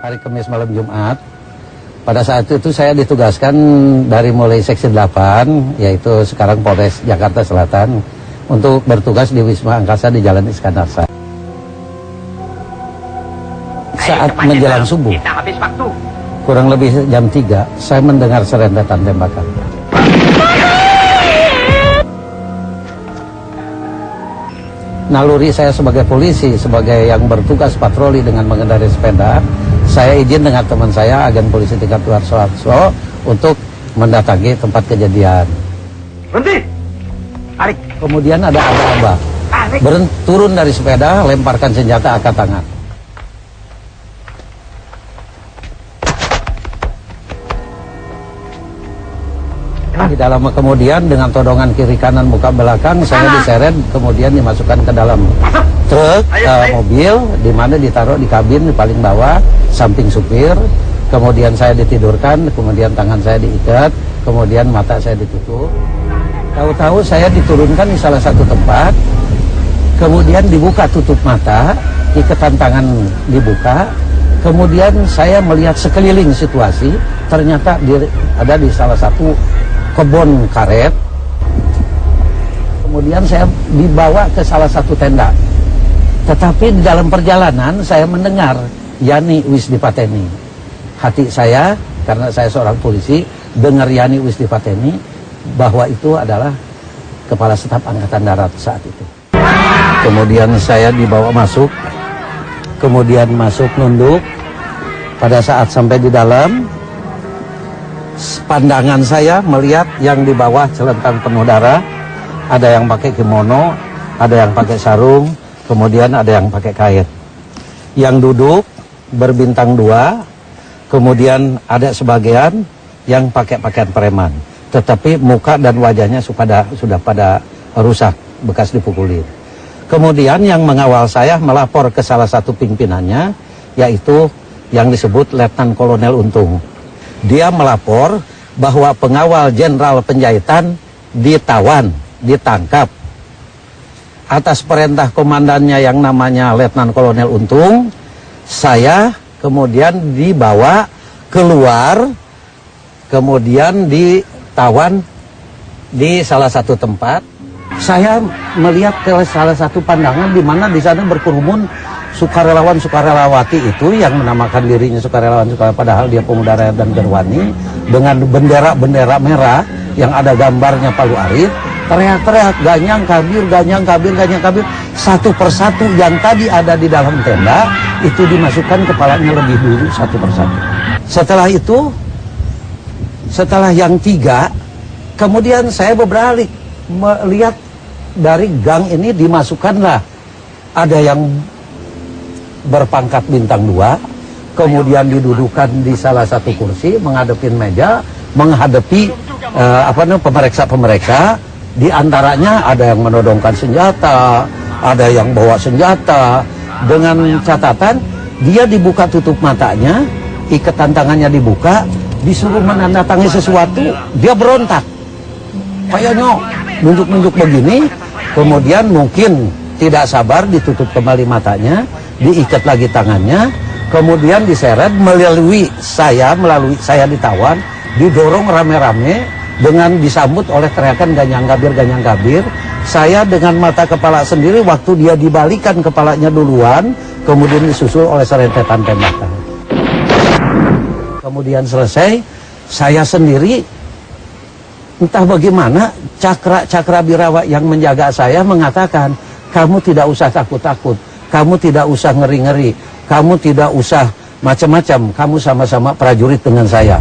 Hari Kamis malam Jumat, pada saat itu saya ditugaskan dari mulai Seksi 8, yaitu sekarang Polres Jakarta Selatan, untuk bertugas di Wisma Angkasa di Jalan Iskandar Shah. Saat menjelang subuh, kurang lebih jam 3, saya mendengar serentetan tembakan. Naluri saya sebagai polisi, sebagai yang bertugas patroli dengan mengendarai sepeda, saya izin dengan teman saya, agen polisi tingkat Suharso, untuk mendatangi tempat kejadian. Berhenti! Tarik! Kemudian ada aba-aba turun dari sepeda, lemparkan senjata angkat tangan. Tidak lama kemudian dengan todongan kiri kanan muka belakang saya diseret, kemudian dimasukkan ke dalam truk mobil, di mana ditaruh di kabin di paling bawah samping supir. Kemudian saya ditidurkan, kemudian tangan saya diikat, kemudian mata saya ditutup. Tahu-tahu saya diturunkan di salah satu tempat, kemudian dibuka tutup mata, ikatan tangan dibuka. Kemudian saya melihat sekeliling situasi, ternyata ada di salah satu kebun karet. Kemudian saya dibawa ke salah satu tenda. Tetapi di dalam perjalanan saya mendengar Yani Wisdipateni. Hati saya, karena saya seorang polisi, dengar Yani Wisdipateni bahwa itu adalah Kepala Staf Angkatan Darat saat itu. Kemudian saya dibawa masuk, kemudian masuk nunduk. Pada saat sampai di dalam, pandangan saya melihat yang di bawah celentang penuh darah, ada yang pakai kimono, ada yang pakai sarung, kemudian ada yang pakai kait. Yang duduk berbintang 2, kemudian ada sebagian yang pakai pakaian preman, tetapi muka dan wajahnya sudah pada rusak, bekas dipukulin. Kemudian yang mengawal saya melapor ke salah satu pimpinannya, yaitu yang disebut Letnan Kolonel Untung. Dia melapor bahwa pengawal Jenderal Penjahitan ditawan, ditangkap. Atas perintah komandannya yang namanya Letnan Kolonel Untung, saya kemudian dibawa keluar, kemudian ditawan di salah satu tempat. Saya melihat ke salah satu pandangan di mana di sana berkerumun sukarelawan-sukarelawati itu yang menamakan dirinya sukarelawan, padahal dia pemuda rakyat dan gerwani, dengan bendera-bendera merah yang ada gambarnya Palu Arit, teriak-teriak ganyang kabir, ganyang kabir, ganyang kabir. Satu persatu yang tadi ada di dalam tenda itu dimasukkan kepalanya lebih dulu satu persatu. Setelah itu, setelah yang 3, kemudian saya berbalik melihat dari gang ini dimasukkanlah ada yang berpangkat bintang 2, kemudian didudukan di salah satu kursi, menghadapin meja, menghadapi pemeriksa-pemeriksa. Di antaranya ada yang menodongkan senjata, ada yang bawa senjata, dengan catatan dia dibuka tutup matanya, ikatan tangannya dibuka, disuruh menandatangani sesuatu, dia berontak. Kayaknya nunjuk-nunjuk begini, kemudian mungkin tidak sabar ditutup kembali matanya, diikat lagi tangannya, kemudian diseret melalui saya ditawan, didorong rame-rame dengan disambut oleh teriakan ganyang kabir. Saya dengan mata kepala sendiri, waktu dia dibalikan kepalanya duluan, kemudian disusul oleh serentetan tembakan. Kemudian selesai, saya sendiri entah bagaimana Cakra Birawa yang menjaga saya mengatakan, kamu tidak usah takut-takut, kamu tidak usah ngeri-ngeri, kamu tidak usah macam-macam, kamu sama-sama prajurit dengan saya.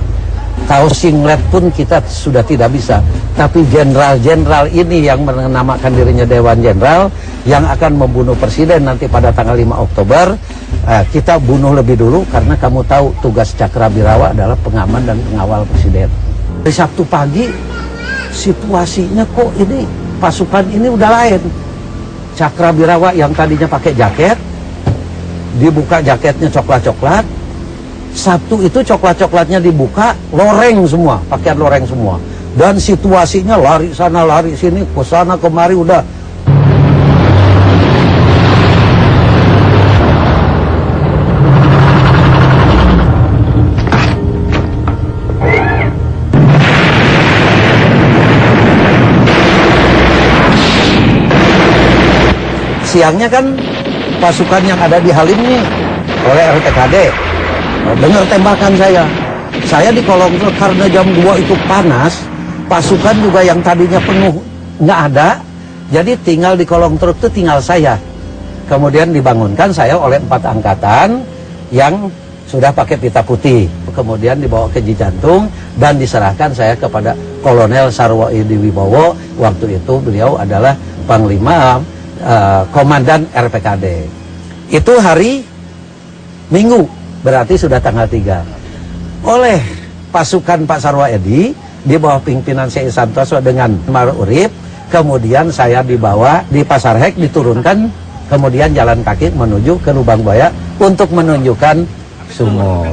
Kaos singlet pun kita sudah tidak bisa, tapi jenderal-jenderal ini yang menamakan dirinya Dewan Jenderal yang akan membunuh presiden nanti pada tanggal 5 Oktober, kita bunuh lebih dulu karena kamu tahu tugas Cakra Birawa adalah pengaman dan pengawal presiden. Di Sabtu pagi situasinya kok ini pasukan ini udah lain. Cakra Birawa yang tadinya pakai jaket, dibuka jaketnya coklat-coklat. Sabtu itu coklat-coklatnya dibuka, loreng semua, pakaian loreng semua. Dan situasinya lari sana, lari sini, ke sana, kemari, udah. siangnya kan pasukan yang ada di Halim nih oleh RPKD. Dengar tembakan saya. Saya di kolong truk karena jam 2 itu panas, pasukan juga yang tadinya penuh nggak ada, jadi tinggal di kolong truk itu tinggal saya. Kemudian dibangunkan saya oleh 4 angkatan yang sudah pakai pita putih. Kemudian dibawa ke Cijantung dan diserahkan saya kepada Kolonel Sarwo Edi Wibowo. Waktu itu beliau adalah Panglima Komandan RPKD. Itu hari Minggu, berarti sudah tanggal 3. Oleh pasukan Pak Sarwo Edi di bawah pimpinan C.I. Santoso dengan Mar Urip, kemudian saya dibawa di Pasar Hek, diturunkan, kemudian jalan kaki menuju ke Lubang Buaya untuk menunjukkan sumo.